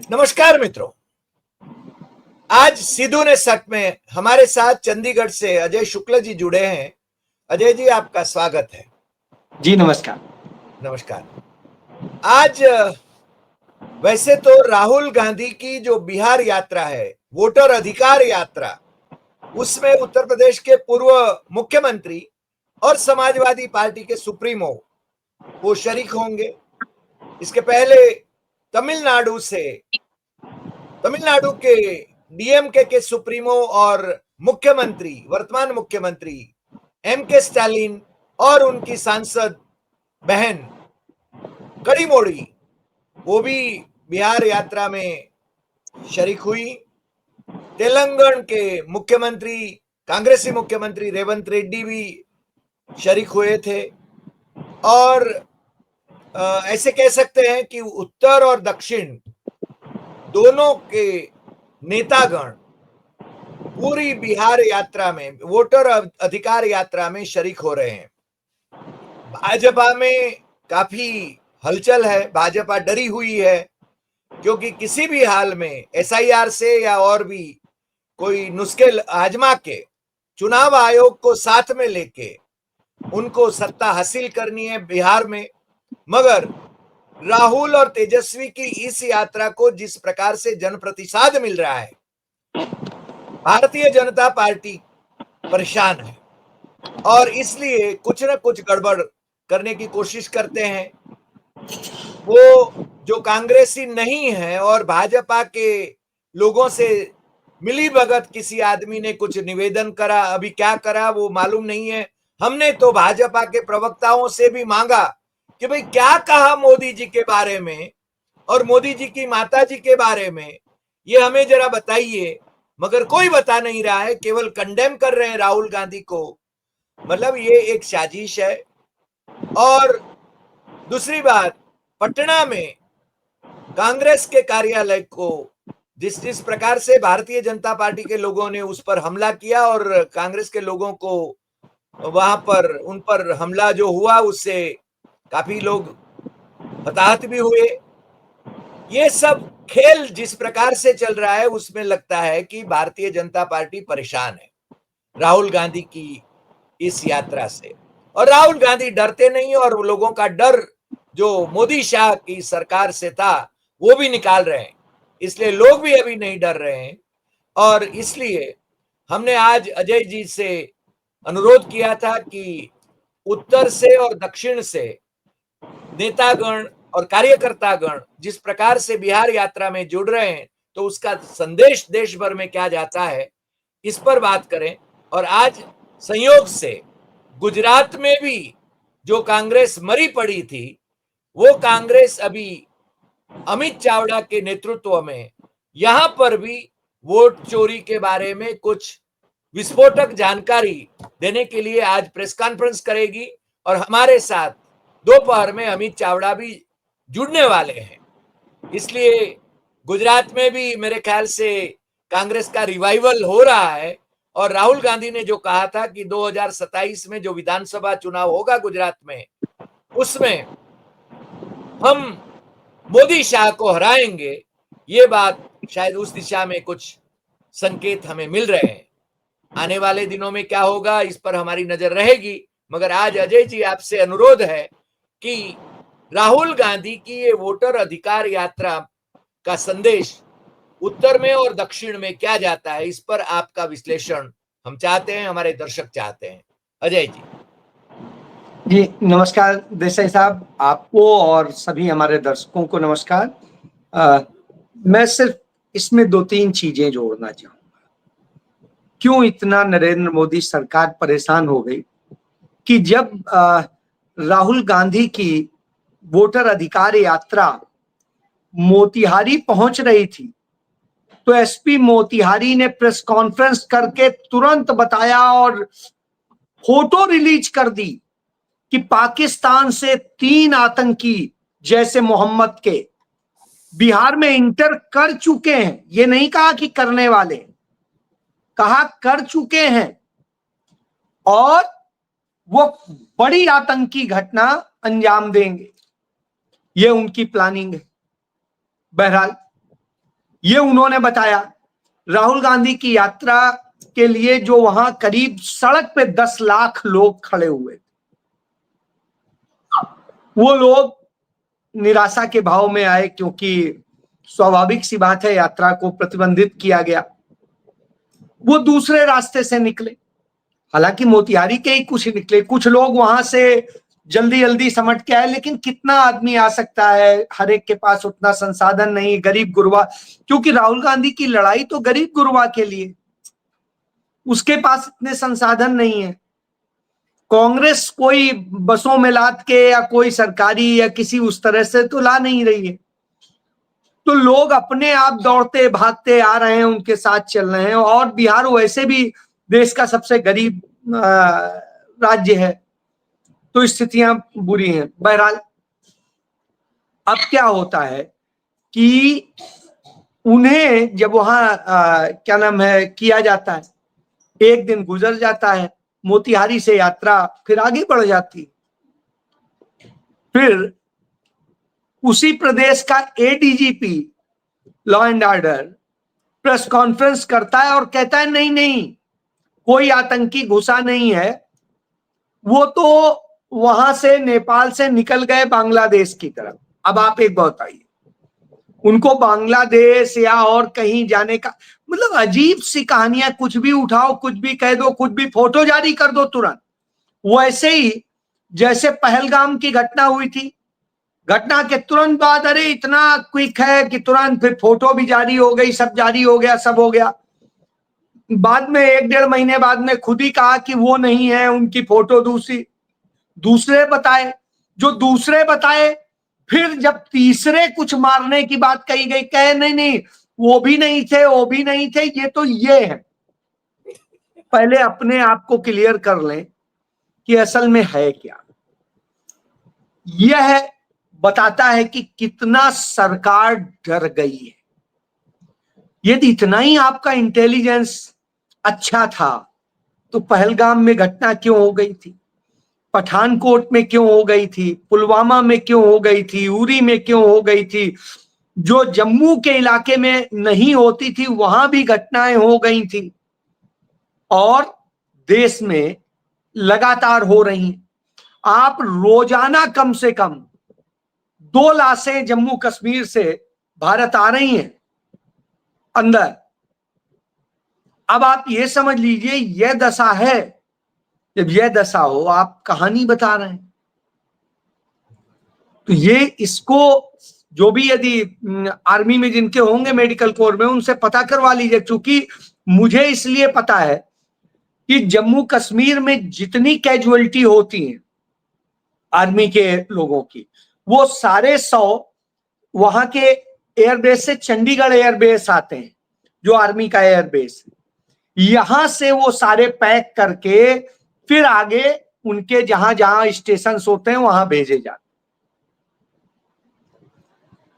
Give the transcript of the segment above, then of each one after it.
नमस्कार मित्रों। आज सिद्धू ने सच में हमारे साथ चंडीगढ़ से अजय शुक्ल जी जुड़े हैं। अजय जी, आपका स्वागत है। जी नमस्कार। नमस्कार। आज वैसे तो राहुल गांधी की जो बिहार यात्रा है, वोटर अधिकार यात्रा, उसमें उत्तर प्रदेश के पूर्व मुख्यमंत्री और समाजवादी पार्टी के सुप्रीमो वो शरीक होंगे। इसके पहले तमिलनाडु के डीएमके के सुप्रीमो और मुख्यमंत्री, वर्तमान मुख्यमंत्री एम.के. स्टालिन और उनकी सांसद बहन कड़ीमोड़ी, वो भी बिहार यात्रा में शरीक हुई। तेलंगाना के मुख्यमंत्री, कांग्रेसी मुख्यमंत्री रेवंत रेड्डी भी शरीक हुए थे। और ऐसे कह सकते हैं कि उत्तर और दक्षिण दोनों के नेतागण पूरी बिहार यात्रा में, वोटर अधिकार यात्रा में शरीक हो रहे हैं। भाजपा में काफी हलचल है। भाजपा डरी हुई है क्योंकि किसी भी हाल में एसआईआर से या और भी कोई नुस्खे आजमा के चुनाव आयोग को साथ में लेके उनको सत्ता हासिल करनी है बिहार में। मगर राहुल और तेजस्वी की इस यात्रा को जिस प्रकार से जनप्रतिसाद मिल रहा है, भारतीय जनता पार्टी परेशान है और इसलिए कुछ न कुछ गड़बड़ करने की कोशिश करते हैं। वो जो कांग्रेसी नहीं है और भाजपा के लोगों से मिली भगत किसी आदमी ने कुछ निवेदन करा, अभी क्या करा वो मालूम नहीं है। हमने तो भाजपा के प्रवक्ताओं से भी मांगा कि भाई क्या कहा मोदी जी के बारे में और मोदी जी की माता जी के बारे में, ये हमें जरा बताइए। मगर कोई बता नहीं रहा है, केवल कंडेम कर रहे हैं राहुल गांधी को। मतलब ये एक साजिश है। और दूसरी बात, पटना में कांग्रेस के कार्यालय को जिस प्रकार से भारतीय जनता पार्टी के लोगों ने उस पर हमला किया और कांग्रेस के लोगों को वहां पर उन पर हमला जो हुआ उससे काफी लोग हताहत भी हुए। ये सब खेल जिस प्रकार से चल रहा है उसमें लगता है कि भारतीय जनता पार्टी परेशान है राहुल गांधी की इस यात्रा से। और राहुल गांधी डरते नहीं और लोगों का डर जो मोदी शाह की सरकार से था वो भी निकाल रहे हैं, इसलिए लोग भी अभी नहीं डर रहे हैं। और इसलिए हमने आज अजय जी से अनुरोध किया था कि उत्तर से और दक्षिण से नेतागण और कार्यकर्तागण जिस प्रकार से बिहार यात्रा में जुड़ रहे हैं, तो उसका संदेश देश भर में क्या जाता है, इस पर बात करें। और आज संयोग से गुजरात में भी जो कांग्रेस मरी पड़ी थी, वो कांग्रेस अभी अमित चावड़ा के नेतृत्व में यहां पर भी वोट चोरी के बारे में कुछ विस्फोटक जानकारी देने के लिए आज प्रेस कॉन्फ्रेंस करेगी। और हमारे साथ दोपहर में अमित चावड़ा भी जुड़ने वाले हैं। इसलिए गुजरात में भी मेरे ख्याल से कांग्रेस का रिवाइवल हो रहा है। और राहुल गांधी ने जो कहा था कि 2027 में जो विधानसभा चुनाव होगा गुजरात में, उसमें हम मोदी शाह को हराएंगे, ये बात शायद उस दिशा में कुछ संकेत हमें मिल रहे हैं। आने वाले दिनों में क्या होगा इस पर हमारी नजर रहेगी। मगर आज अजय जी आपसे अनुरोध है कि राहुल गांधी की ये वोटर अधिकार यात्रा का संदेश उत्तर में और दक्षिण में क्या जाता है, इस पर आपका विश्लेषण हम चाहते हैं, हमारे दर्शक चाहते हैं। अजय जी। जी नमस्कार देसाई साहब, आपको और सभी हमारे दर्शकों को नमस्कार। मैं सिर्फ इसमें दो तीन चीजें जोड़ना चाहूंगा। क्यों इतना नरेंद्र मोदी सरकार परेशान हो गई कि जब राहुल गांधी की वोटर अधिकार यात्रा मोतिहारी पहुंच रही थी, तो एसपी मोतिहारी ने प्रेस कॉन्फ्रेंस करके तुरंत बताया और फोटो रिलीज कर दी कि पाकिस्तान से 3 आतंकी जैसे मोहम्मद के बिहार में इंटर कर चुके हैं। ये नहीं कहा कि करने वाले, कहा कर चुके हैं और वो बड़ी आतंकी घटना अंजाम देंगे। ये उनकी प्लानिंग है। बहरहाल ये उन्होंने बताया। राहुल गांधी की यात्रा के लिए जो वहां करीब सड़क पे 10 लाख लोग खड़े हुए, वो लोग निराशा के भाव में आए, क्योंकि स्वाभाविक सी बात है, यात्रा को प्रतिबंधित किया गया। वो दूसरे रास्ते से निकले, हालांकि मोतिहारी के ही कुछ निकले, कुछ लोग वहां से जल्दी जल्दी समट के आए, लेकिन कितना आदमी आ सकता है, हर एक के पास उतना संसाधन नहीं, गरीब गुरबा, क्योंकि राहुल गांधी की लड़ाई तो गरीब गुरबा के लिए, उसके पास इतने संसाधन नहीं है। कांग्रेस कोई बसों में लाद के या कोई सरकारी या किसी उस तरह से तो ला नहीं रही है, तो लोग अपने आप दौड़ते भागते आ रहे हैं, उनके साथ चल रहे हैं। और बिहार वैसे भी देश का सबसे गरीब राज्य है, तो स्थितियां बुरी हैं। बहरहाल अब क्या होता है कि उन्हें जब वहां क्या नाम है किया जाता है, एक दिन गुजर जाता है, मोतिहारी से यात्रा फिर आगे बढ़ जाती। फिर उसी प्रदेश का ADGP law and order press conference करता है और कहता है नहीं नहीं, कोई आतंकी घुसा नहीं है, वो तो वहां से नेपाल से निकल गए बांग्लादेश की तरफ। अब आप एक बात बताइए, उनको बांग्लादेश या और कहीं जाने का मतलब, अजीब सी कहानियां, कुछ भी उठाओ, कुछ भी कह दो, कुछ भी फोटो जारी कर दो तुरंत। वैसे ही जैसे पहलगाम की घटना हुई थी, घटना के तुरंत बाद अरे इतना क्विक है कि तुरंत फिर फोटो भी जारी हो गई, सब जारी हो गया, सब हो गया। बाद में 1-1.5 महीने बाद में खुद ही कहा कि वो नहीं है, उनकी फोटो दूसरी, दूसरे बताए, जो दूसरे बताए, फिर जब तीसरे कुछ मारने की बात कही गई, कहे नहीं नहीं वो भी नहीं थे, वो भी नहीं थे, ये तो ये है। पहले अपने आप को क्लियर कर लें कि असल में है क्या। यह बताता है कि कितना सरकार डर गई है। यदि इतना ही आपका इंटेलिजेंस अच्छा था तो पहलगाम में घटना क्यों हो गई थी, पठानकोट में क्यों हो गई थी, पुलवामा में क्यों हो गई थी, उरी में क्यों हो गई थी, जो जम्मू के इलाके में नहीं होती थी वहां भी घटनाएं हो गई थी, और देश में लगातार हो रही हैं। आप रोजाना कम से कम 2 लाशें जम्मू कश्मीर से भारत आ रही हैं अंदर। अब आप ये समझ लीजिए, यह दशा है। जब यह दशा हो, आप कहानी बता रहे हैं, तो ये इसको जो भी यदि आर्मी में जिनके होंगे मेडिकल कोर में, उनसे पता करवा लीजिए। क्योंकि मुझे इसलिए पता है कि जम्मू कश्मीर में जितनी कैजुअलिटी होती है आर्मी के लोगों की, वो सारे 100 वहां के एयरबेस से चंडीगढ़ एयरबेस आते हैं, जो आर्मी का एयरबेस, यहां से वो सारे पैक करके फिर आगे उनके जहां जहां स्टेशन होते हैं वहां भेजे जाते।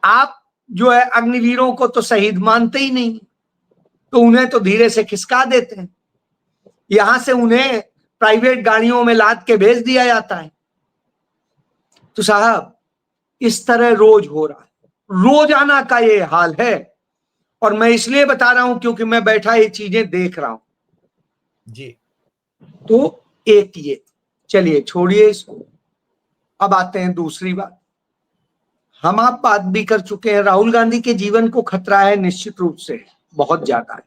आप जो है अग्निवीरों को तो शहीद मानते ही नहीं, तो उन्हें तो धीरे से खिसका देते हैं, यहां से उन्हें प्राइवेट गाड़ियों में लाद के भेज दिया जाता है। तो साहब इस तरह रोज हो रहा है, रोजाना का ये हाल है। और मैं इसलिए बता रहा हूं क्योंकि मैं बैठा ये चीजें देख रहा हूं जी। तो एक ये, चलिए छोड़िए इसको, अब आते हैं दूसरी बात। हम आप बात भी कर चुके हैं, राहुल गांधी के जीवन को खतरा है, निश्चित रूप से बहुत ज्यादा है,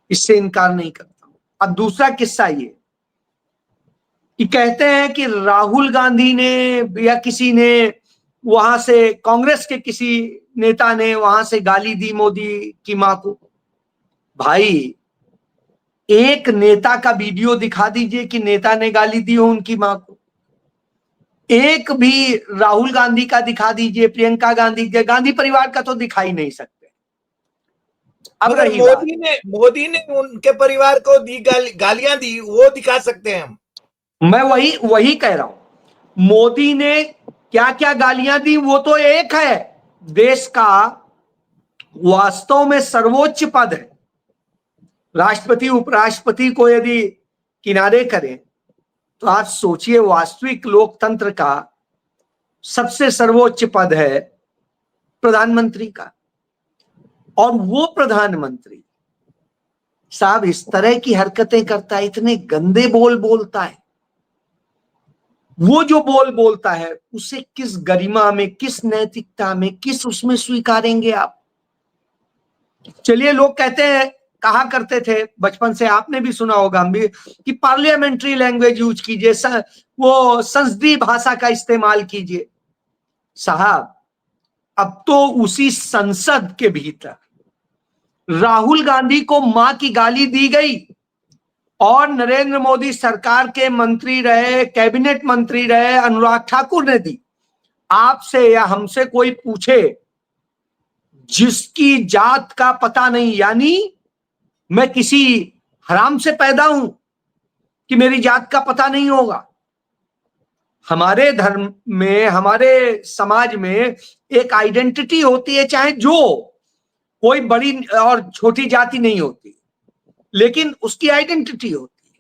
इससे इनकार नहीं करता हूं। अब दूसरा किस्सा ये कि कहते हैं कि राहुल गांधी ने या किसी ने वहां से, कांग्रेस के किसी नेता ने वहां से गाली दी मोदी की मां को। भाई एक नेता का वीडियो दिखा दीजिए कि नेता ने गाली दी हो उनकी मां को, एक भी राहुल गांधी का दिखा दीजिए, प्रियंका गांधी के, गांधी परिवार का तो दिखा ही नहीं सकते। अब मगर रही बात, मोदी ने उनके परिवार को दी गालियां दी, वो दिखा सकते हैं हम। मैं वही कह रहा हूं, मोदी ने क्या क्या गालियां दी वो तो एक है, देश का वास्तव में सर्वोच्च पद है। राष्ट्रपति उपराष्ट्रपति को यदि किनारे करें तो आप सोचिए, वास्तविक लोकतंत्र का सबसे सर्वोच्च पद है प्रधानमंत्री का। और वो प्रधानमंत्री साहब इस तरह की हरकतें करता है, इतने गंदे बोल बोलता है। वो जो बोल बोलता है उसे किस गरिमा में, किस नैतिकता में, किस उसमें स्वीकारेंगे आप? चलिए, लोग कहते हैं, कहा करते थे बचपन से, आपने भी सुना होगा, हम भी, कि पार्लियामेंट्री लैंग्वेज यूज कीजिए, वो संसदीय भाषा का इस्तेमाल कीजिए। साहब, अब तो उसी संसद के भीतर राहुल गांधी को मां की गाली दी गई और नरेंद्र मोदी सरकार के मंत्री रहे, कैबिनेट मंत्री रहे अनुराग ठाकुर ने दी। आपसे या हमसे कोई पूछे जिसकी जात का पता नहीं, यानी मैं किसी हराम से पैदा हूं कि मेरी जात का पता नहीं होगा? हमारे धर्म में, हमारे समाज में एक आइडेंटिटी होती है, चाहे जो कोई बड़ी और छोटी जाति नहीं होती, लेकिन उसकी आइडेंटिटी होती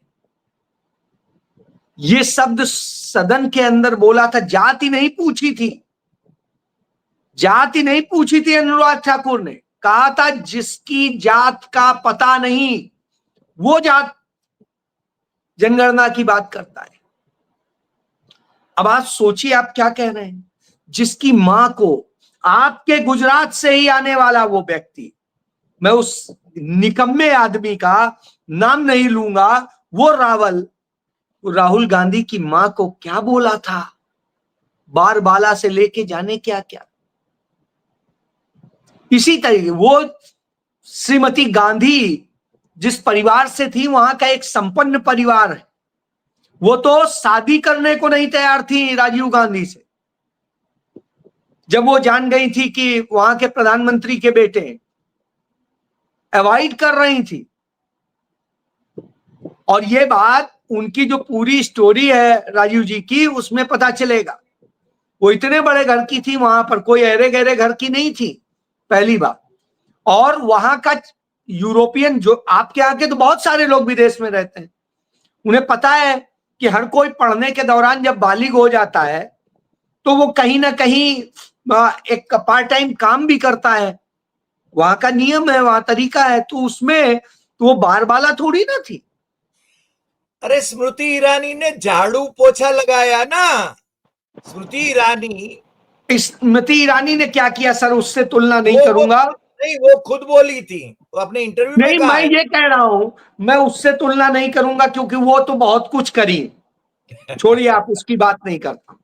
है। ये शब्द सदन के अंदर बोला था, जाति नहीं पूछी थी, जाति नहीं पूछी थी। अनुराग ठाकुर ने कहा था जिसकी जात का पता नहीं वो जात जनगणना की बात करता है। अब आप सोचिए, आप क्या कह रहे हैं? जिसकी मां को, आपके गुजरात से ही आने वाला वो व्यक्ति, मैं उस निकम्मे आदमी का नाम नहीं लूंगा, वो राहुल गांधी की मां को क्या बोला था, बार बाला से लेके जाने क्या क्या। इसी तरीके वो श्रीमती गांधी जिस परिवार से थी, वहां का एक संपन्न परिवार है, वो तो शादी करने को नहीं तैयार थी राजीव गांधी से, जब वो जान गई थी कि वहां के प्रधानमंत्री के बेटे अवॉइड कर रही थी। और ये बात उनकी जो पूरी स्टोरी है राजीव जी की, उसमें पता चलेगा। वो इतने बड़े घर की थी, वहां पर कोई अरे गहरे घर की नहीं थी, पहली बात। और वहां का यूरोपियन, जो आपके यहाँ के तो बहुत सारे लोग विदेश में रहते हैं, उन्हें पता है कि हर कोई पढ़ने के दौरान जब बालिग हो जाता है तो वो कहीं ना कहीं एक पार्ट टाइम काम भी करता है। वहां का नियम है, वहां तरीका है, तो उसमें तो वो बारबाला थोड़ी ना थी। अरे स्मृति ईरानी ने झाड़ू पोछा लगाया ना, स्मृति ईरानी। स्मृति ईरानी ने क्या किया सर, उससे तुलना नहीं करूंगा। नहीं, वो खुद बोली थी, वो अपने इंटरव्यू में नहीं, कहा मैं है। ये कह रहा हूं, मैं उससे तुलना नहीं करूंगा, क्योंकि वो तो बहुत कुछ करी। छोड़िए, आप उसकी बात नहीं करता।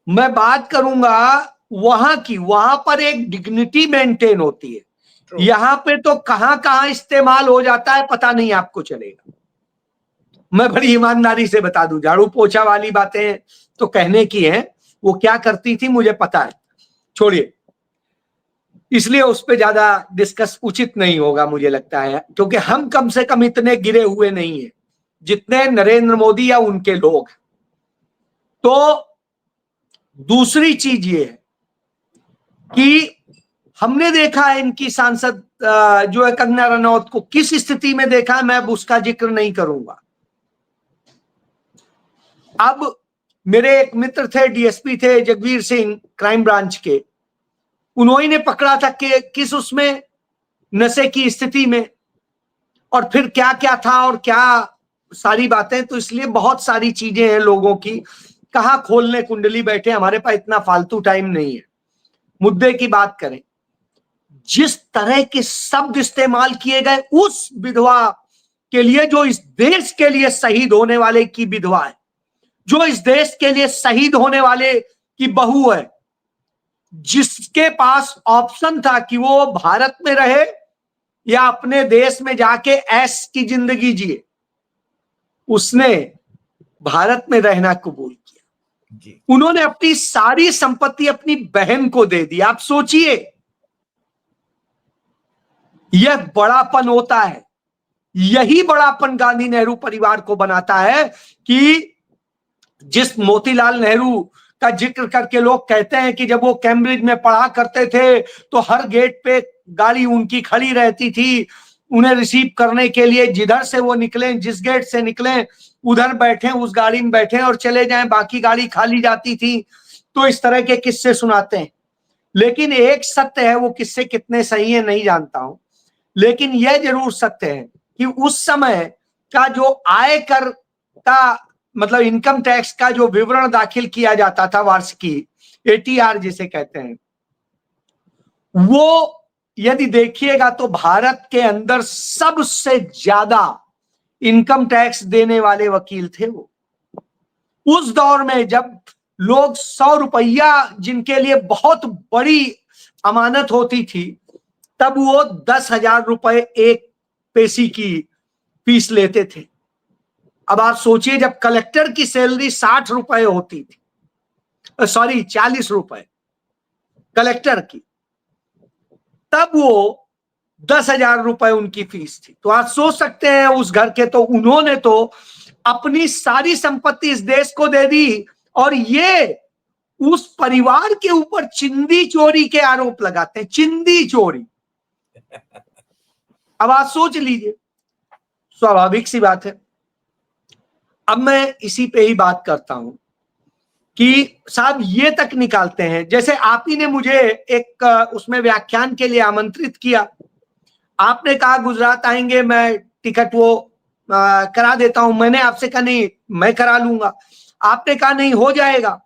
मैं बात करूंगा वहां की, वहां पर एक डिग्निटी मेंटेन होती है। यहां पे तो कहां कहां इस्तेमाल हो जाता है पता नहीं आपको चलेगा। मैं बड़ी ईमानदारी से बता दूं, झाड़ू पोछा वाली बातें तो कहने की हैं, वो क्या करती थी मुझे पता है, छोड़िए, इसलिए उस पर ज्यादा डिस्कस उचित नहीं होगा मुझे लगता है, क्योंकि हम कम से कम इतने गिरे हुए नहीं है जितने नरेंद्र मोदी या उनके लोग। तो दूसरी चीज ये है कि हमने देखा है इनकी सांसद जो है कंगना रनौत को किस स्थिति में देखा है, मैं अब उसका जिक्र नहीं करूंगा। अब मेरे एक मित्र थे, डीएसपी थे जगवीर सिंह, क्राइम ब्रांच के, उन्होंने पकड़ा था कि किस उसमें नशे की स्थिति में, और फिर क्या क्या था और क्या सारी बातें। तो इसलिए बहुत सारी चीजें हैं लोगों की, कहां खोलने कुंडली बैठे, हमारे पास इतना फालतू टाइम नहीं है। मुद्दे की बात करें, जिस तरह के शब्द इस्तेमाल किए गए उस विधवा के लिए, जो इस देश के लिए शहीद होने वाले की विधवा है, जो इस देश के लिए शहीद होने वाले की बहू है, जिसके पास ऑप्शन था कि वो भारत में रहे या अपने देश में जाके ऐश की जिंदगी जिए, उसने भारत में रहना कबूल किया जी। उन्होंने अपनी सारी संपत्ति अपनी बहन को दे दी। आप सोचिए, यह बड़ापन होता है, यही बड़ापन गांधी नेहरू परिवार को बनाता है कि जिस मोतीलाल नेहरू का जिक्र करके लोग कहते हैं कि जब वो कैम्ब्रिज में पढ़ा करते थे तो हर गेट पे गाड़ी उनकी खड़ी रहती थी उन्हें रिसीव करने के लिए, जिधर से वो निकले, जिस गेट से निकले उधर बैठे, उस गाड़ी में बैठे और चले जाएं, बाकी गाड़ी खाली जाती थी। तो इस तरह के किस्से सुनाते हैं। लेकिन एक सत्य है, वो किससे कितने सही है नहीं जानता हूं, लेकिन यह जरूर सत्य है कि उस समय का जो आयकर का मतलब इनकम टैक्स का जो विवरण दाखिल किया जाता था, वार्षिकी एटीआर जिसे कहते हैं, वो यदि देखिएगा तो भारत के अंदर सबसे ज्यादा इनकम टैक्स देने वाले वकील थे वो। उस दौर में जब लोग 100 रुपया जिनके लिए बहुत बड़ी अमानत होती थी, तब वो 10,000 रुपए एक पेशी की फीस लेते थे। अब आप सोचिए, जब कलेक्टर की सैलरी 60 रुपए होती थी, सॉरी 40 रुपए कलेक्टर की, तब वो 10,000 रुपए उनकी फीस थी। तो आप सोच सकते हैं उस घर के, तो उन्होंने तो अपनी सारी संपत्ति इस देश को दे दी, और ये उस परिवार के ऊपर चिंदी चोरी के आरोप लगाते हैं, चिंदी चोरी। अब आप सोच लीजिए, स्वाभाविक सी बात है। अब मैं इसी पे ही बात करता हूं कि साहब ये तक निकालते हैं, जैसे आप ही ने मुझे एक उसमें व्याख्यान के लिए आमंत्रित किया, आपने कहा गुजरात आएंगे, मैं टिकट वो करा देता हूं। मैंने आपसे कहा नहीं, मैं करा लूंगा। आपने कहा नहीं, हो जाएगा।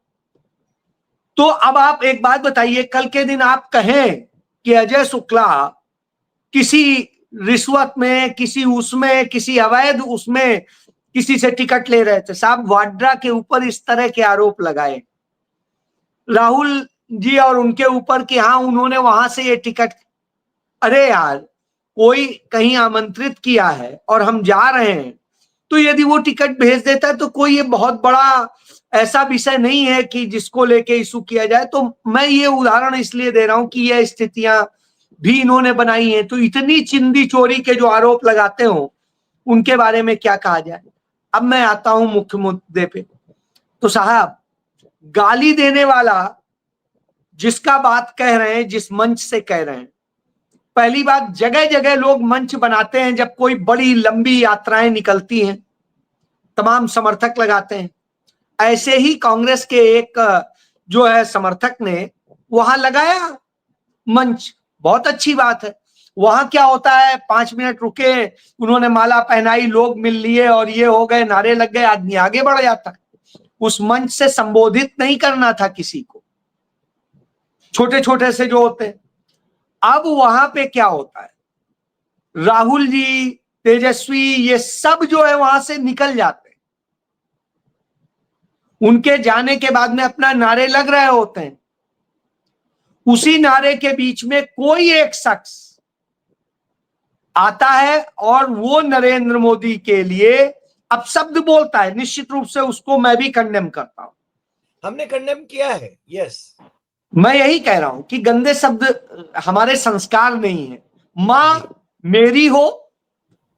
तो अब आप एक बात बताइए, कल के दिन आप कहें कि अजय शुक्ला किसी रिश्वत में, किसी उसमें, किसी अवैध उसमें किसी से टिकट ले रहे थे। साहब वाड्रा के ऊपर इस तरह के आरोप लगाए, राहुल जी और उनके ऊपर कि हाँ उन्होंने वहां से ये टिकट, अरे यार कोई कहीं आमंत्रित किया है और हम जा रहे हैं, तो यदि वो टिकट भेज देता है तो कोई ये बहुत बड़ा ऐसा विषय नहीं है कि जिसको लेके इशू किया जाए। तो मैं ये उदाहरण इसलिए दे रहा हूं कि ये स्थितियां भी इन्होंने बनाई हैं। तो इतनी चिंदी चोरी के जो आरोप लगाते हो उनके बारे में क्या कहा जाए। अब मैं आता हूं मुख्य मुद्दे पे। तो साहब गाली देने वाला जिसका बात कह रहे हैं, जिस मंच से कह रहे हैं, पहली बात, जगह जगह लोग मंच बनाते हैं जब कोई बड़ी लंबी यात्राएं निकलती हैं, तमाम समर्थक लगाते हैं। ऐसे ही कांग्रेस के एक जो है समर्थक ने वहां लगाया मंच, बहुत अच्छी बात है। वहां क्या होता है, 5 मिनट रुके, उन्होंने माला पहनाई, लोग मिल लिए और ये हो गए, नारे लग गए, आदमी आगे बढ़ जाता है। उस मंच से संबोधित नहीं करना था किसी को, छोटे छोटे से जो होते हैं। अब वहां पे क्या होता है, राहुल जी, तेजस्वी, ये सब जो है वहां से निकल जाते हैं। उनके जाने के बाद में अपना नारे लग रहे होते हैं। उसी नारे के बीच में कोई एक शख्स आता है और वो नरेंद्र मोदी के लिए अपशब्द बोलता है। निश्चित रूप से उसको मैं भी कंडेम करता हूं, हमने कंडेम किया है। यस, मैं यही कह रहा हूं कि गंदे शब्द हमारे संस्कार नहीं है। मां मेरी हो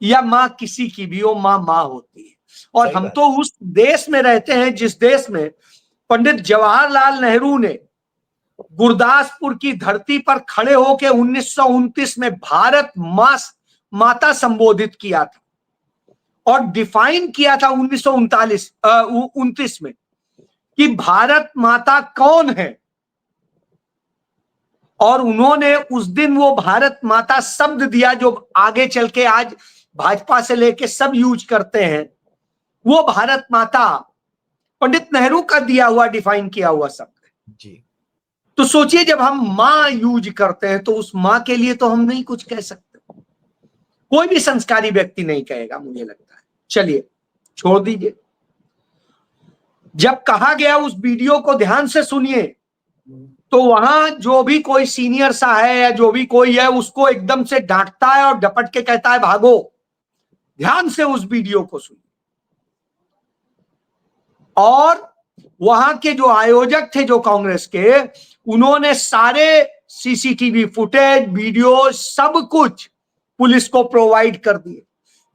या मां किसी की भी हो, मां मां होती है। और हम तो उस देश में रहते हैं जिस देश में पंडित जवाहरलाल नेहरू ने गुरदासपुर की धरती पर खड़े होकर 1929 में भारत माता संबोधित किया था और डिफाइन किया था 1929 में कि भारत माता कौन है। और उन्होंने उस दिन वो भारत माता शब्द दिया जो आगे चल के आज भाजपा से लेके सब यूज करते हैं। वो भारत माता पंडित नेहरू का दिया हुआ, डिफाइन किया हुआ शब्द जी। तो सोचिए, जब हम मां यूज करते हैं तो उस मां के लिए तो हम नहीं कुछ कह सकते, कोई भी संस्कारी व्यक्ति नहीं कहेगा, मुझे लगता है। चलिए छोड़ दीजिए। जब कहा गया, उस वीडियो को ध्यान से सुनिए, तो वहां जो भी कोई सीनियर सा है या जो भी कोई है, उसको एकदम से डांटता है और डपट के कहता है भागो। ध्यान से उस वीडियो को सुनिए। और वहां के जो आयोजक थे जो कांग्रेस के, उन्होंने सारे सीसीटीवी फुटेज, वीडियो, सब कुछ पुलिस को प्रोवाइड कर दिए,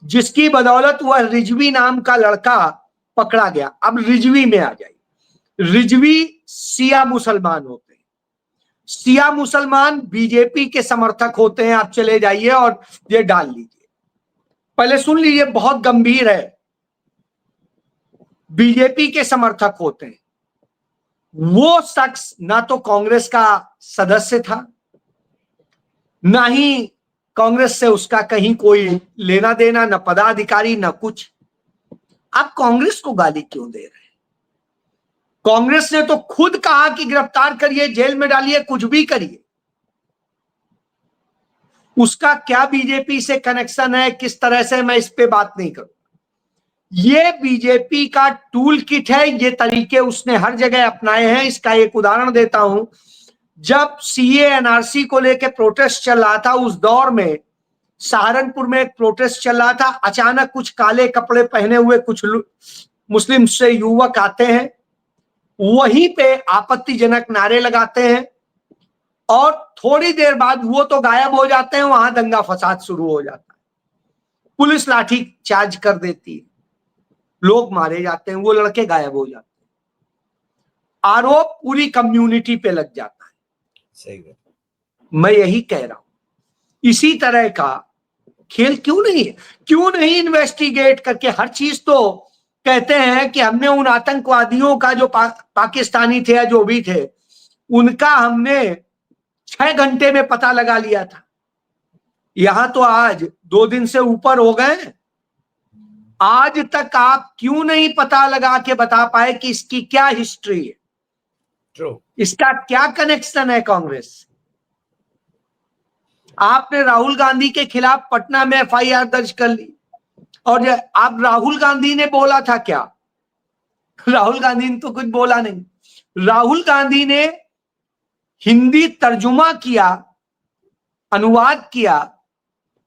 जिसकी बदौलत वह रिजवी नाम का लड़का पकड़ा गया। अब रिजवी में आ जाइए। रिजवी शिया मुसलमान होते हैं। शिया मुसलमान बीजेपी के समर्थक होते हैं। आप चले जाइए और ये डाल लीजिए, पहले सुन लीजिए, बहुत गंभीर है। बीजेपी के समर्थक होते हैं। वो शख्स ना तो कांग्रेस का सदस्य था, ना ही कांग्रेस से उसका कहीं कोई लेना देना, न पदाधिकारी न कुछ। आप कांग्रेस को गाली क्यों दे रहे हैं? कांग्रेस ने तो खुद कहा कि गिरफ्तार करिए, जेल में डालिए, कुछ भी करिए। उसका क्या बीजेपी से कनेक्शन है, किस तरह से, मैं इस पे बात नहीं करूं। ये बीजेपी का टूल किट है, ये तरीके उसने हर जगह अपनाए हैं। इसका एक उदाहरण देता हूं। जब सीए एनआरसी को लेकर प्रोटेस्ट चल रहा था, उस दौर में सहारनपुर में एक प्रोटेस्ट चल रहा था। अचानक कुछ काले कपड़े पहने हुए कुछ मुस्लिम से युवक आते हैं, वहीं पे आपत्तिजनक नारे लगाते हैं और थोड़ी देर बाद वो तो गायब हो जाते हैं, वहां दंगा फसाद शुरू हो जाता है। पुलिस लाठी चार्ज कर देती है, लोग मारे जाते हैं, वो लड़के गायब हो जाते हैं। आरोप पूरी कम्युनिटी पे लग जाता है। सही बात। मैं यही कह रहा हूं, इसी तरह का खेल क्यों नहीं है? क्यों नहीं इन्वेस्टिगेट करके हर चीज? तो कहते हैं कि हमने उन आतंकवादियों का जो पाकिस्तानी थे या जो भी थे, उनका हमने 6 घंटे में पता लगा लिया था। यहां तो आज 2 दिन से ऊपर हो गए, आज तक आप क्यों नहीं पता लगा के बता पाए कि इसकी क्या हिस्ट्री है, ट्रू। इसका क्या कनेक्शन है कांग्रेस से? आपने राहुल गांधी के खिलाफ पटना में एफआईआर दर्ज कर ली, और आप राहुल गांधी ने बोला था क्या? राहुल गांधी ने तो कुछ बोला नहीं। राहुल गांधी ने हिंदी तर्जुमा किया, अनुवाद किया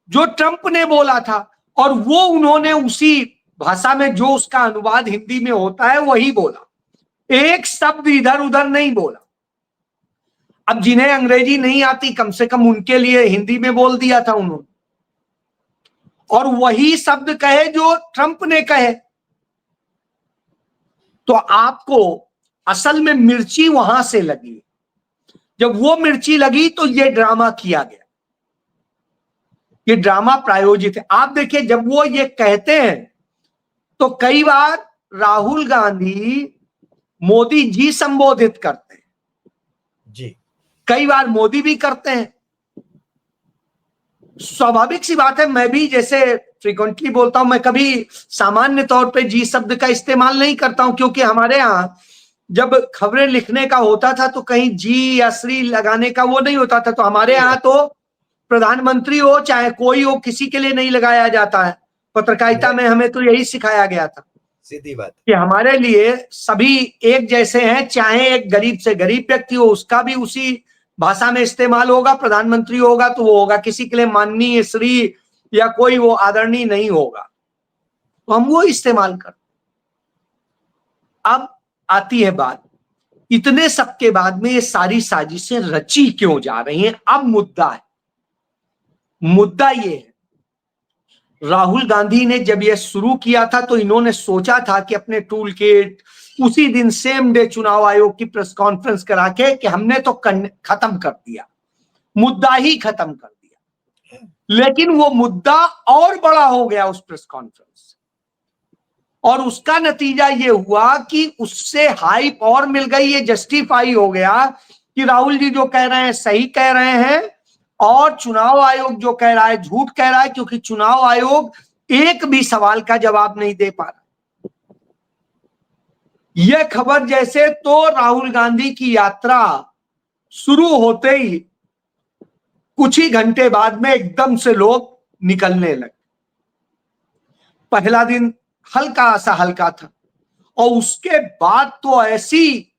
जो ट्रंप ने बोला था, और वो उन्होंने उसी भाषा में जो उसका अनुवाद हिंदी में होता है वही बोला, एक शब्द इधर उधर नहीं बोला। अब जिन्हें अंग्रेजी नहीं आती, कम से कम उनके लिए हिंदी में बोल दिया था उन्होंने, और वही शब्द कहे जो ट्रंप ने कहे। तो आपको असल में मिर्ची वहां से लगी। जब वो मिर्ची लगी तो ये ड्रामा किया गया, ये ड्रामा प्रायोजित है। आप देखिए, जब वो ये कहते हैं तो कई बार राहुल गांधी मोदी जी संबोधित करते हैं जी, कई बार मोदी भी करते हैं। स्वाभाविक सी बात है, मैं भी जैसे फ्रीक्वेंटली बोलता हूं, मैं कभी सामान्य तौर पे जी शब्द का इस्तेमाल नहीं करता हूं, क्योंकि हमारे यहां जब खबरें लिखने का होता था तो कहीं जी या श्री लगाने का वो नहीं होता था। तो हमारे यहाँ तो प्रधानमंत्री हो चाहे कोई हो, किसी के लिए नहीं लगाया जाता है। पत्रकारिता में हमें तो यही सिखाया गया था, सीधी बात कि हमारे लिए सभी एक जैसे हैं, चाहे एक गरीब से गरीब व्यक्ति हो उसका भी उसी भाषा में इस्तेमाल होगा, प्रधानमंत्री होगा तो वो होगा, किसी के लिए माननीय, श्री या कोई वो आदरणीय नहीं होगा, तो हम वो इस्तेमाल करते। अब आती है बात, इतने सबके बाद में ये सारी साजिशें रची क्यों जा रही हैं? अब मुद्दा है, मुद्दा ये है, राहुल गांधी ने जब यह शुरू किया था तो इन्होंने सोचा था कि अपने टूल किट उसी दिन सेम डे चुनाव आयोग की प्रेस कॉन्फ्रेंस करा के कि हमने तो खत्म कर दिया, मुद्दा ही खत्म कर दिया। लेकिन वो मुद्दा और बड़ा हो गया उस प्रेस कॉन्फ्रेंस, और उसका नतीजा ये हुआ कि उससे हाइप और मिल गई। ये जस्टिफाई हो गया कि राहुल जी जो कह रहे हैं सही कह रहे हैं, और चुनाव आयोग जो कह रहा है झूठ कह रहा है, क्योंकि चुनाव आयोग एक भी सवाल का जवाब नहीं दे पा रहा। यह खबर जैसे तो राहुल गांधी की यात्रा शुरू होते ही कुछ ही घंटे बाद में एकदम से लोग निकलने लगे। पहला दिन हल्का सा हल्का था, और उसके बाद तो ऐसी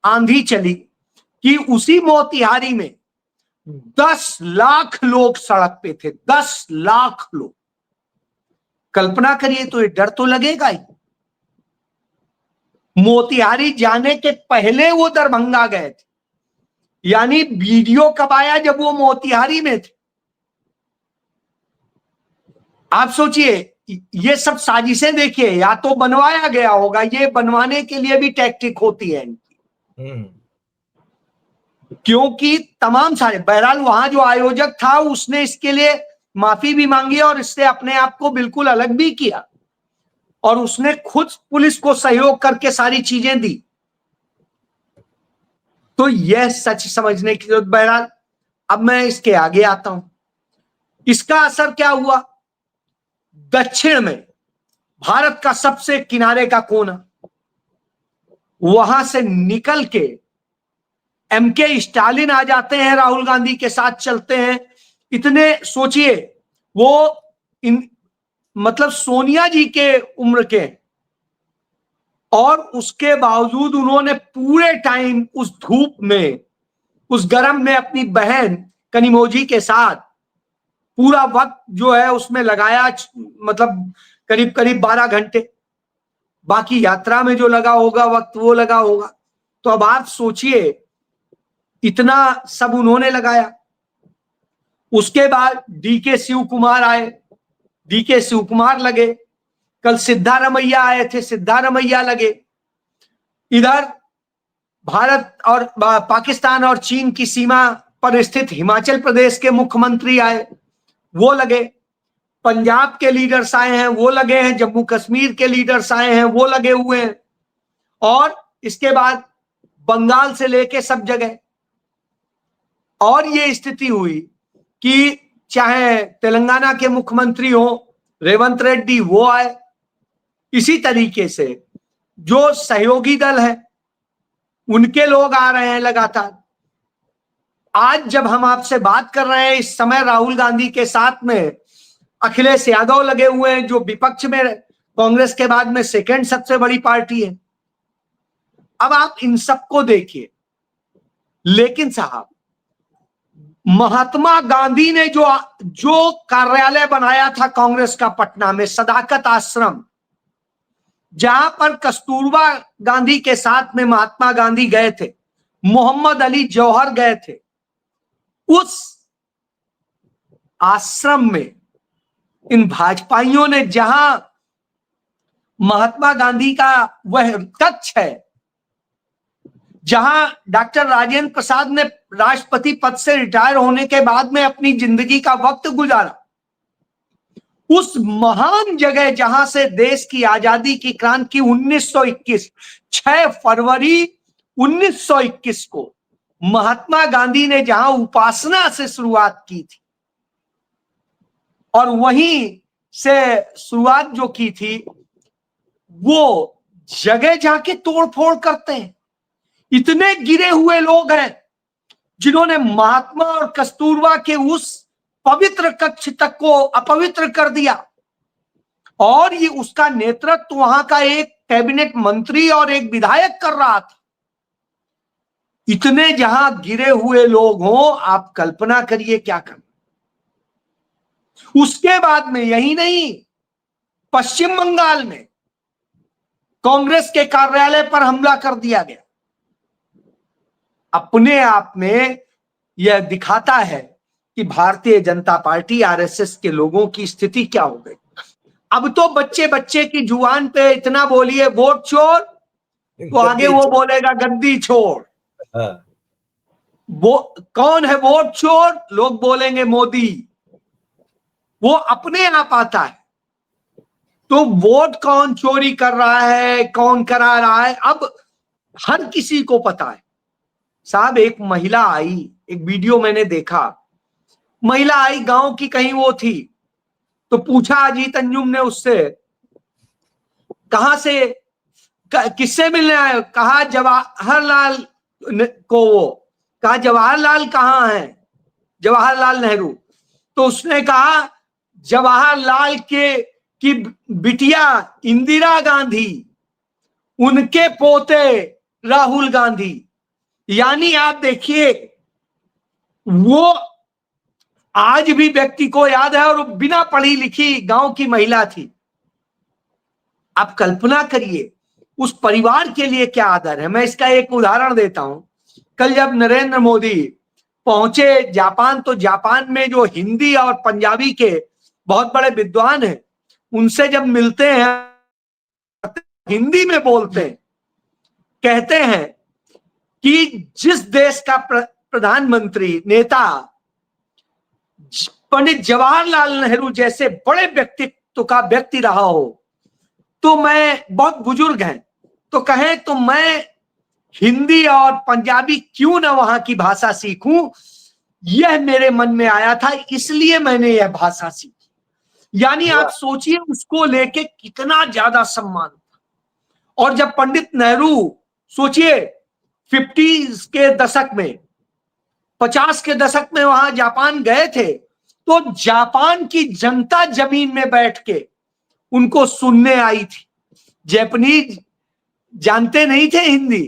आंधी चली कि उसी मोतिहारी में 10 लाख लोग सड़क पे थे, 10 लाख लोग। कल्पना करिए, तो ये डर तो लगेगा ही। मोतिहारी जाने के पहले वो दरभंगा गए थे, यानी वीडियो कब आया? जब वो मोतिहारी में थे। आप सोचिए, ये सब साजिशें देखिए, या तो बनवाया गया होगा, ये बनवाने के लिए भी टैक्टिक होती है इनकी, क्योंकि तमाम सारे, बहरहाल वहां जो आयोजक था उसने इसके लिए माफी भी मांगी और इससे अपने आप को बिल्कुल अलग भी किया, और उसने खुद पुलिस को सहयोग करके सारी चीजें दी। तो यह सच समझने की जरूरत। बहरहाल अब मैं इसके आगे आता हूं। इसका असर क्या हुआ? दक्षिण में भारत का सबसे किनारे का कोना, वहां से निकल के एमके स्टालिन आ जाते हैं, राहुल गांधी के साथ चलते हैं। इतने सोचिए, वो मतलब सोनिया जी के उम्र के, और उसके बावजूद उन्होंने पूरे टाइम उस धूप में, उस गर्म में अपनी बहन कनिमोझी के साथ पूरा वक्त जो है उसमें लगाया, मतलब करीब करीब 12 घंटे। बाकी यात्रा में जो लगा होगा वक्त, वो लगा होगा। तो अब आप सोचिए, इतना सब उन्होंने लगाया। उसके बाद डीके शिव कुमार आए, डीके शिव कुमार लगे। कल सिद्धारमैया आए थे, सिद्धारमैया लगे। इधर भारत और पाकिस्तान और चीन की सीमा पर स्थित हिमाचल प्रदेश के मुख्यमंत्री आए, वो लगे। पंजाब के लीडर्स आए हैं, वो लगे हैं। जम्मू कश्मीर के लीडर्स आए हैं, वो लगे हुए हैं। और इसके बाद बंगाल से लेके सब जगह। और ये स्थिति हुई कि चाहे तेलंगाना के मुख्यमंत्री हो रेवंत रेड्डी, वो आए। इसी तरीके से जो सहयोगी दल है उनके लोग आ रहे हैं लगातार। आज जब हम आपसे बात कर रहे हैं, इस समय राहुल गांधी के साथ में अखिलेश यादव लगे हुए हैं, जो विपक्ष में कांग्रेस के बाद में सेकंड सबसे बड़ी पार्टी है। अब आप इन सबको देखिए, लेकिन साहब महात्मा गांधी ने जो कार्यालय बनाया था कांग्रेस का पटना में, सदाकत आश्रम, जहां पर कस्तूरबा गांधी के साथ में महात्मा गांधी गए थे, मोहम्मद अली जौहर गए थे, उस आश्रम में इन भाजपाइयों ने, जहां महात्मा गांधी का वह कक्ष है, जहां डॉक्टर राजेंद्र प्रसाद ने राष्ट्रपति पद से रिटायर होने के बाद में अपनी जिंदगी का वक्त गुजारा, उस महान जगह जहां से देश की आजादी की क्रांति 1921, 6 फरवरी 1921 को महात्मा गांधी ने जहां उपासना से शुरुआत की थी, और वहीं से शुरुआत जो की थी, वो जगह जाके तोड़फोड़ करते हैं। इतने गिरे हुए लोग हैं जिन्होंने महात्मा और कस्तूरबा के उस पवित्र कक्ष तक को अपवित्र कर दिया। और ये उसका नेतृत्व वहां का एक कैबिनेट मंत्री और एक विधायक कर रहा था। इतने जहां गिरे हुए लोग हों, आप कल्पना करिए क्या करना। उसके बाद में यही नहीं, पश्चिम बंगाल में कांग्रेस के कार्यालय पर हमला कर दिया गया। अपने आप में यह दिखाता है कि भारतीय जनता पार्टी, आरएसएस के लोगों की स्थिति क्या हो गई। अब तो बच्चे बच्चे की जुबान पे इतना बोलिए वोट चोर, तो आगे वो बोलेगा गद्दी छोड़। हाँ। वो कौन है वोट चोर? लोग बोलेंगे मोदी। वो अपने आप आता है। तो वोट कौन चोरी कर रहा है, कौन करा रहा है, अब हर किसी को पता है। साहब, एक महिला आई, एक वीडियो मैंने देखा, महिला आई गांव की, कहीं वो थी, तो पूछा अजीत अंजुम ने उससे, कहां से, किससे मिलने आए? कहा जवाहरलाल को। वो कहा जवाहरलाल कहाँ है? जवाहरलाल नेहरू। तो उसने कहा जवाहरलाल की बिटिया इंदिरा गांधी, उनके पोते राहुल गांधी। यानी आप देखिए, वो आज भी व्यक्ति को याद है, और बिना पढ़ी लिखी गांव की महिला थी। आप कल्पना करिए उस परिवार के लिए क्या आदर है। मैं इसका एक उदाहरण देता हूं। कल जब नरेंद्र मोदी पहुंचे जापान, तो जापान में जो हिंदी और पंजाबी के बहुत बड़े विद्वान हैं, उनसे जब मिलते हैं, हिंदी में बोलते हैं, कहते हैं कि जिस देश का प्रधानमंत्री नेता पंडित जवाहरलाल नेहरू जैसे बड़े व्यक्तित्व का व्यक्ति रहा हो, तो मैं, बहुत बुजुर्ग हैं, तो कहें तो मैं हिंदी और पंजाबी क्यों ना वहां की भाषा सीखूं, यह मेरे मन में आया था, इसलिए मैंने यह भाषा सीखी। यानी आप सोचिए उसको लेके कितना ज्यादा सम्मान। और जब पंडित नेहरू, सोचिए 50 के दशक में, 50 के दशक में वहां जापान गए थे, तो जापान की जनता जमीन में बैठ के उनको सुनने आई थी। जापानीज जानते नहीं थे हिंदी,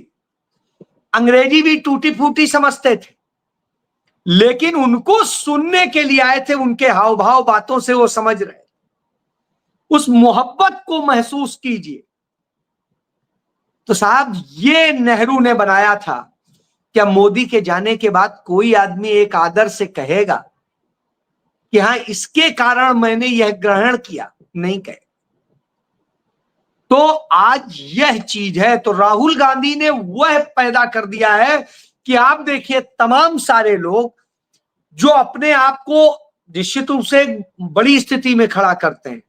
अंग्रेजी भी टूटी फूटी समझते थे, लेकिन उनको सुनने के लिए आए थे। उनके हाव भाव बातों से वो समझ रहे। उस मोहब्बत को महसूस कीजिए। तो साहब ये नेहरू ने बनाया था। क्या मोदी के जाने के बाद कोई आदमी एक आदर से कहेगा कि हाँ इसके कारण मैंने यह ग्रहण किया? नहीं कहे। तो आज यह चीज है। तो राहुल गांधी ने वह पैदा कर दिया है कि आप देखिए तमाम सारे लोग जो अपने आप को निश्चित रूप से बड़ी स्थिति में खड़ा करते हैं,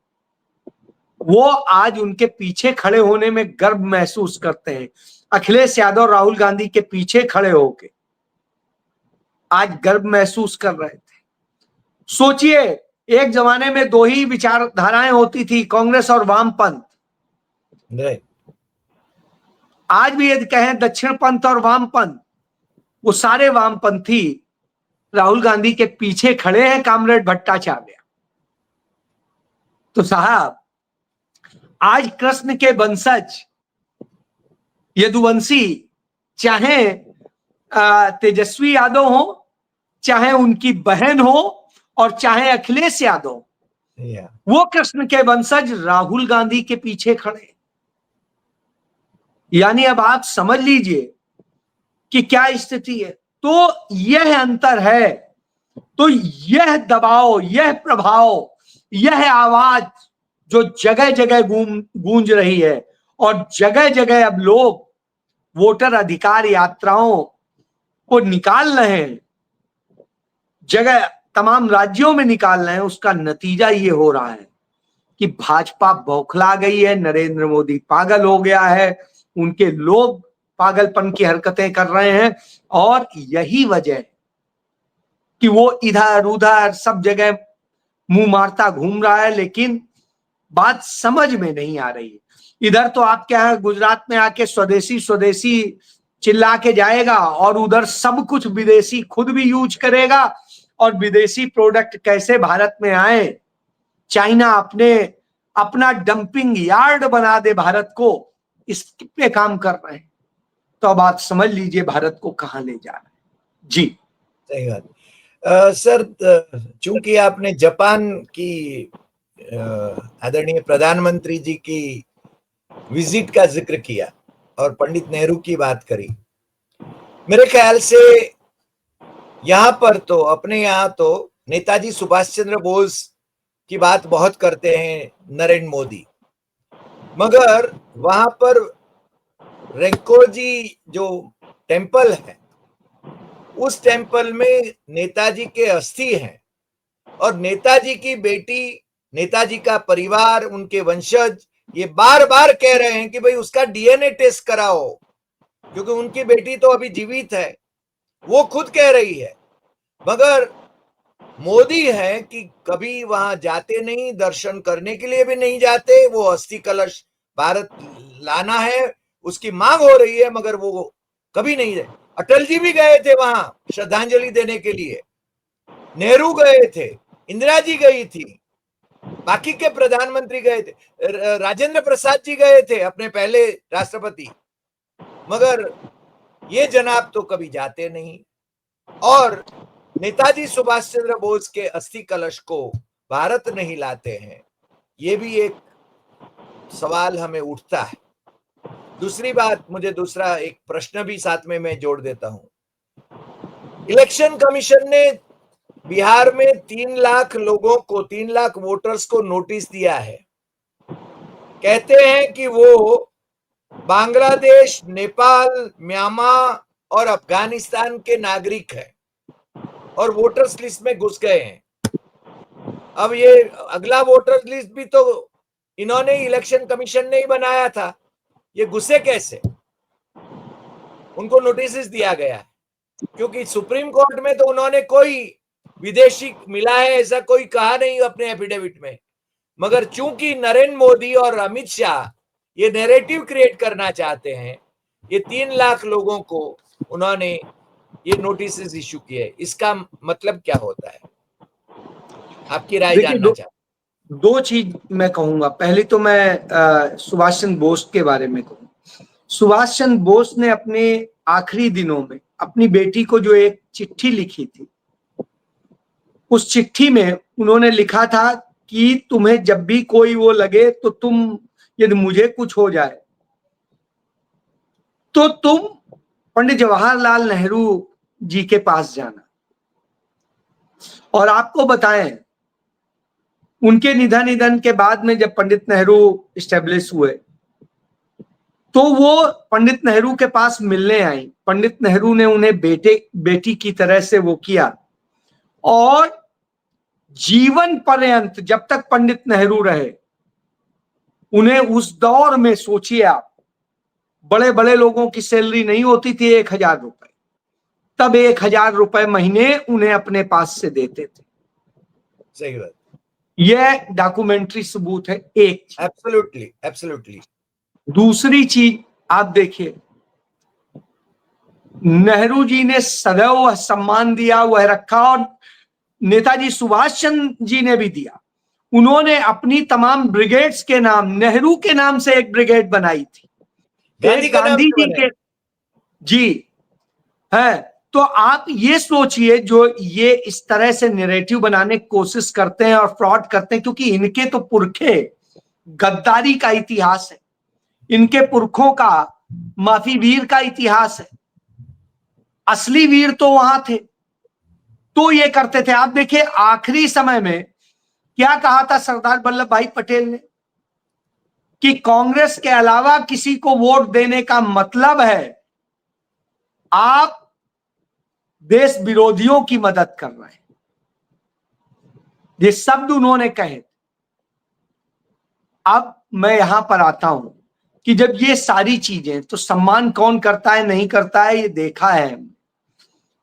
वो आज उनके पीछे खड़े होने में गर्व महसूस करते हैं। अखिलेश यादव राहुल गांधी के पीछे खड़े होके आज गर्व महसूस कर रहे थे। सोचिए एक जमाने में दो ही विचारधाराएं होती थी, कांग्रेस और वामपंथ। आज भी यदि कहें दक्षिण पंथ और वामपंथ, वो सारे वामपंथी राहुल गांधी के पीछे खड़े हैं, कामरेड भट्टाचार्य। तो साहब आज कृष्ण के वंशज यदुवंशी, चाहे तेजस्वी यादव हो, चाहे उनकी बहन हो, और चाहे अखिलेश यादव, वो कृष्ण के वंशज राहुल गांधी के पीछे खड़े। यानी अब आप समझ लीजिए कि क्या स्थिति है। तो यह अंतर है। तो यह दबाव, यह प्रभाव, यह आवाज जो जगह जगह गूंज रही है, और जगह जगह अब लोग वोटर अधिकार यात्राओं को निकाल रहे हैं, जगह तमाम राज्यों में निकाल रहे हैं, उसका नतीजा ये हो रहा है कि भाजपा बौखला गई है, नरेंद्र मोदी पागल हो गया है, उनके लोग पागलपन की हरकतें कर रहे हैं। और यही वजह है कि वो इधर उधर सब जगह मुंह मारता घूम रहा है, लेकिन बात समझ में नहीं आ रही है। इधर तो आप क्या है, गुजरात में आके स्वदेशी स्वदेशी चिल्ला के जाएगा, और उधर सब कुछ विदेशी खुद भी यूज करेगा, और विदेशी प्रोडक्ट कैसे भारत में आए, चाइना अपना डंपिंग यार्ड बना दे भारत को, इस पे काम कर रहे हैं। तो अब आप समझ लीजिए भारत को कहां ले जा रहे हैं। जी सही बात। सर, चूंकि आपने जापान की आदरणीय प्रधानमंत्री जी की विजिट का जिक्र किया और पंडित नेहरू की बात करी, मेरे ख्याल से यहाँ पर तो अपने यहाँ तो नेताजी सुभाष चंद्र बोस की बात बहुत करते हैं नरेंद्र मोदी, मगर वहां पर रेंकोजी जो टेम्पल है, उस टेम्पल में नेताजी के अस्थि हैं, और नेताजी की बेटी, नेताजी का परिवार, उनके वंशज ये बार बार कह रहे हैं कि भाई उसका डीएनए टेस्ट कराओ, क्योंकि उनकी बेटी तो अभी जीवित है। वो खुद कह रही है, मगर मोदी है कि कभी वहां जाते नहीं, दर्शन करने के लिए भी नहीं जाते। वो अस्थि कलश भारत लाना है, उसकी मांग हो रही है, मगर वो कभी नहीं गए। अटल जी भी गए थे वहां श्रद्धांजलि देने के लिए, नेहरू गए थे, इंदिरा जी गई थी, बाकी के प्रधानमंत्री गए थे, राजेंद्र प्रसाद जी गए थे, अपने पहले राष्ट्रपति, मगर ये जनाब तो कभी जाते नहीं। और नेताजी सुभाष चंद्र बोस के अस्थि कलश को भारत नहीं लाते हैं, ये भी एक सवाल हमें उठता है। दूसरी बात, मुझे दूसरा एक प्रश्न भी साथ में मैं जोड़ देता हूं। इलेक्शन कमीशन ने बिहार में 3 लाख लोगों को, 3 लाख वोटर्स को नोटिस दिया है। कहते हैं कि वो बांग्लादेश, नेपाल, म्यांमार और अफगानिस्तान के नागरिक हैं और वोटर्स लिस्ट में घुस गए हैं। अब ये अगला वोटर्स लिस्ट भी तो इन्होंने इलेक्शन कमीशन ने ही बनाया था, ये घुसे कैसे? उनको नोटिस दिया गया है, क्योंकि सुप्रीम कोर्ट में तो उन्होंने कोई विदेशी मिला है ऐसा कोई कहा नहीं अपने एफिडेविट में, मगर चूंकि नरेंद्र मोदी और अमित शाह ये नैरेटिव क्रिएट करना चाहते हैं, ये 3 लाख लोगों को उन्होंने ये नोटिस इश्यू किए, इसका मतलब क्या होता है? आपकी राय जानना चाहता हूं। दो चीज मैं कहूंगा। पहले तो मैं सुभाष चंद्र बोस के बारे में कहूँ। सुभाष चंद्र बोस ने अपने आखिरी दिनों में अपनी बेटी को जो एक चिट्ठी लिखी थी, उस चिट्ठी में उन्होंने लिखा था कि तुम्हें जब भी कोई वो लगे तो तुम, यदि मुझे कुछ हो जाए तो तुम पंडित जवाहरलाल नेहरू जी के पास जाना। और आपको बताएं, उनके निधन के बाद में जब पंडित नेहरू स्टेब्लिश हुए तो वो पंडित नेहरू के पास मिलने आई। पंडित नेहरू ने उन्हें बेटी की तरह से वो किया, और जीवन पर्यंत जब तक पंडित नेहरू रहे, उन्हें उस दौर में, सोचिए आप, बड़े बड़े लोगों की सैलरी नहीं होती थी 1,000 रुपए, तब 1,000 रुपए महीने उन्हें अपने पास से देते थे। सही बात, यह डॉक्यूमेंट्री सबूत है। एक चीज। Absolutely absolutely. दूसरी चीज आप देखिए, नेहरू जी ने सदैव वह सम्मान दिया, वह रखा, और नेताजी सुभाष चंद्र जी ने भी दिया। उन्होंने अपनी तमाम ब्रिगेड्स के नाम नेहरू के नाम से एक ब्रिगेड बनाई थी, गांधी एक का नाम गांधी से जी बने। के, जी है। तो आप ये सोचिए, जो ये इस तरह से नैरेटिव बनाने की कोशिश करते हैं और फ्रॉड करते हैं, क्योंकि इनके तो पुरखे गद्दारी का इतिहास है, इनके पुरखों का माफी वीर का इतिहास है, असली वीर तो वहां थे, तो ये करते थे। आप देखिए आखिरी समय में क्या कहा था सरदार वल्लभ भाई पटेल ने, कि कांग्रेस के अलावा किसी को वोट देने का मतलब है आप देश विरोधियों की मदद कर रहे हैं। ये शब्द उन्होंने कहे। अब मैं यहां पर आता हूं कि जब ये सारी चीजें, तो सम्मान कौन करता है नहीं करता है ये देखा है।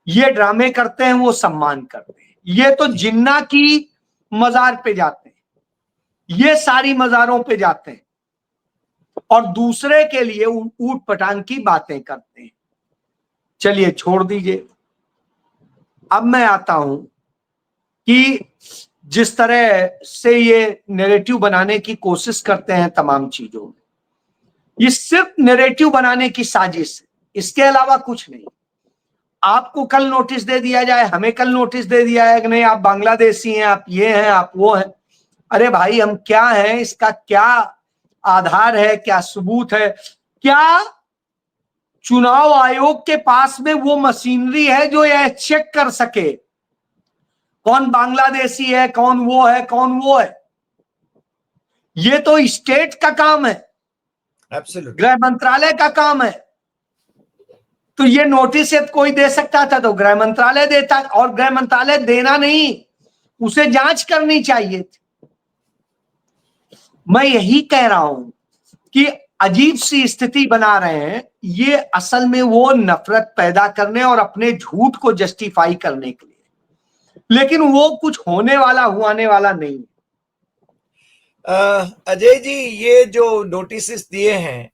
ये ड्रामे करते हैं, वो सम्मान करते हैं। ये तो जिन्ना की मजार पे जाते हैं, ये सारी मजारों पे जाते हैं और दूसरे के लिए ऊट पटांग की बातें करते हैं। चलिए छोड़ दीजिए। अब मैं आता हूं कि जिस तरह से ये नैरेटिव बनाने की कोशिश करते हैं तमाम चीजों में, ये सिर्फ नैरेटिव बनाने की साजिश है, इसके अलावा कुछ नहीं। आपको कल नोटिस दे दिया जाए, हमें कल नोटिस दे दिया है कि नहीं आप बांग्लादेशी हैं, आप ये हैं, आप वो हैं। अरे भाई हम क्या हैं, इसका क्या आधार है, क्या सबूत है? क्या चुनाव आयोग के पास में वो मशीनरी है जो यह चेक कर सके कौन बांग्लादेशी है, कौन वो है, कौन वो है? ये तो स्टेट का काम है, गृह मंत्रालय का काम है। तो ये नोटिस यदि कोई दे सकता था तो गृह मंत्रालय देता, और गृह मंत्रालय देना नहीं, उसे जांच करनी चाहिए थी। मैं यही कह रहा हूं कि अजीब सी स्थिति बना रहे हैं ये, असल में वो नफरत पैदा करने और अपने झूठ को जस्टिफाई करने के लिए, लेकिन वो कुछ होने वाला हुआने वाला नहीं। अजय जी, ये जो नोटिस दिए हैं,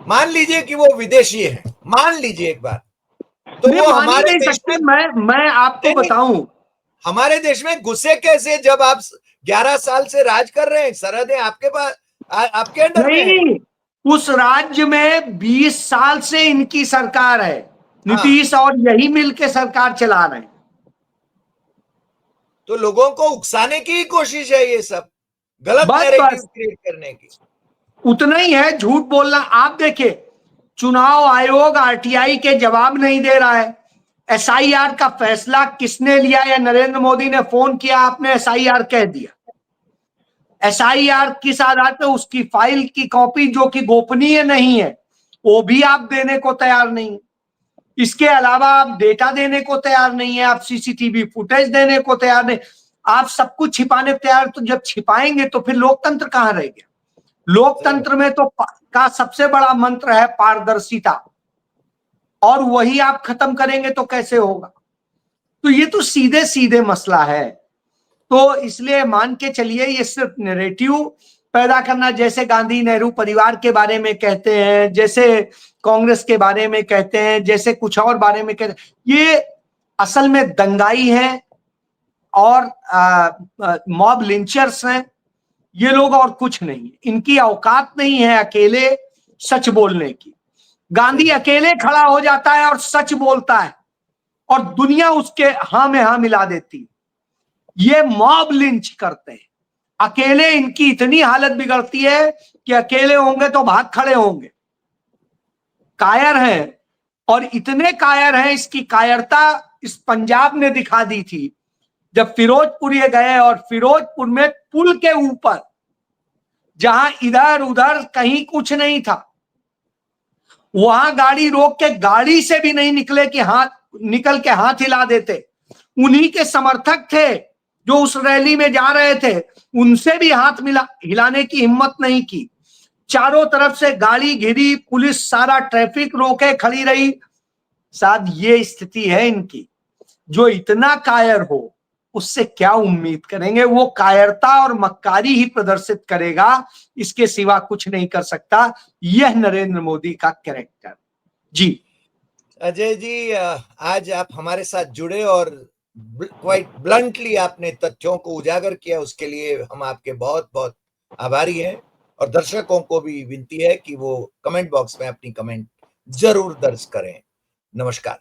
मान लीजिए कि वो विदेशी है, मान लीजिए एक बार, तो वो हमारे देश में, मैं आपको बताऊं, हमारे देश में घुसे कैसे जब आप 11 साल से राज कर रहे हैं? सरहदें आपके पास, आपके अंडर में है। उस राज्य में 20 साल से इनकी सरकार है, नीतीश और यही मिलके सरकार चला रहे हैं। तो लोगों को उकसाने की कोशिश है, ये सब गलत नैरेटिव क्रिएट करने की। उतना ही है झूठ बोलना। आप देखिए चुनाव आयोग आरटीआई के जवाब नहीं दे रहा है। एसआईआर का फैसला किसने लिया? या नरेंद्र मोदी ने फोन किया, आपने एसआईआर कह दिया। एसआईआर किस आधार पे? उसकी फाइल की कॉपी जो कि गोपनीय नहीं है, वो भी आप देने को तैयार नहीं। इसके अलावा आप डेटा देने को तैयार नहीं है, आप सीसीटीवी फुटेज देने को तैयार नहीं, आप सब कुछ छिपाने को तैयार। तो जब छिपाएंगे तो फिर लोकतंत्र कहां रह गया? लोकतंत्र में तो का सबसे बड़ा मंत्र है पारदर्शिता। और वही आप खत्म करेंगे तो कैसे होगा? तो ये तो सीधे सीधे मसला है। तो इसलिए मान के चलिए ये सिर्फ नैरेटिव पैदा करना, जैसे गांधी नेहरू परिवार के बारे में कहते हैं, जैसे कांग्रेस के बारे में कहते हैं, जैसे कुछ और बारे में कहते हैं, ये असल में दंगाई है और मॉब लिंचर्स हैं ये लोग, और कुछ नहीं। इनकी औकात नहीं है अकेले सच बोलने की। गांधी अकेले खड़ा हो जाता है और सच बोलता है और दुनिया उसके हाँ में हाँ मिला देती। ये मॉब लिंच करते हैं, अकेले इनकी इतनी हालत बिगड़ती है कि अकेले होंगे तो भाग खड़े होंगे। कायर हैं, और इतने कायर हैं, इसकी कायरता इस पंजाब ने दिखा दी थी जब फिरोजपुर ये गए, और फिरोजपुर में पुल के ऊपर जहां इधर उधर कहीं कुछ नहीं था, वहां गाड़ी रोक के गाड़ी से भी नहीं निकले कि हाथ निकल के हाथ हिला देते। उन्हीं के समर्थक थे जो उस रैली में जा रहे थे, उनसे भी हाथ हिलाने की हिम्मत नहीं की। चारों तरफ से गाड़ी घिरी, पुलिस सारा ट्रैफिक रोके खड़ी रही। साथ ये स्थिति है इनकी। जो इतना कायर हो उससे क्या उम्मीद करेंगे? वो कायरता और मक्कारी ही प्रदर्शित करेगा, इसके सिवा कुछ नहीं कर सकता। यह नरेंद्र मोदी का कैरेक्टर। जी अजय जी, आज आप हमारे साथ जुड़े और क्वाइट ब्लंटली आपने तथ्यों को उजागर किया, उसके लिए हम आपके बहुत बहुत आभारी हैं। और दर्शकों को भी विनती है कि वो कमेंट बॉक्स में अपनी कमेंट जरूर दर्ज करें। नमस्कार।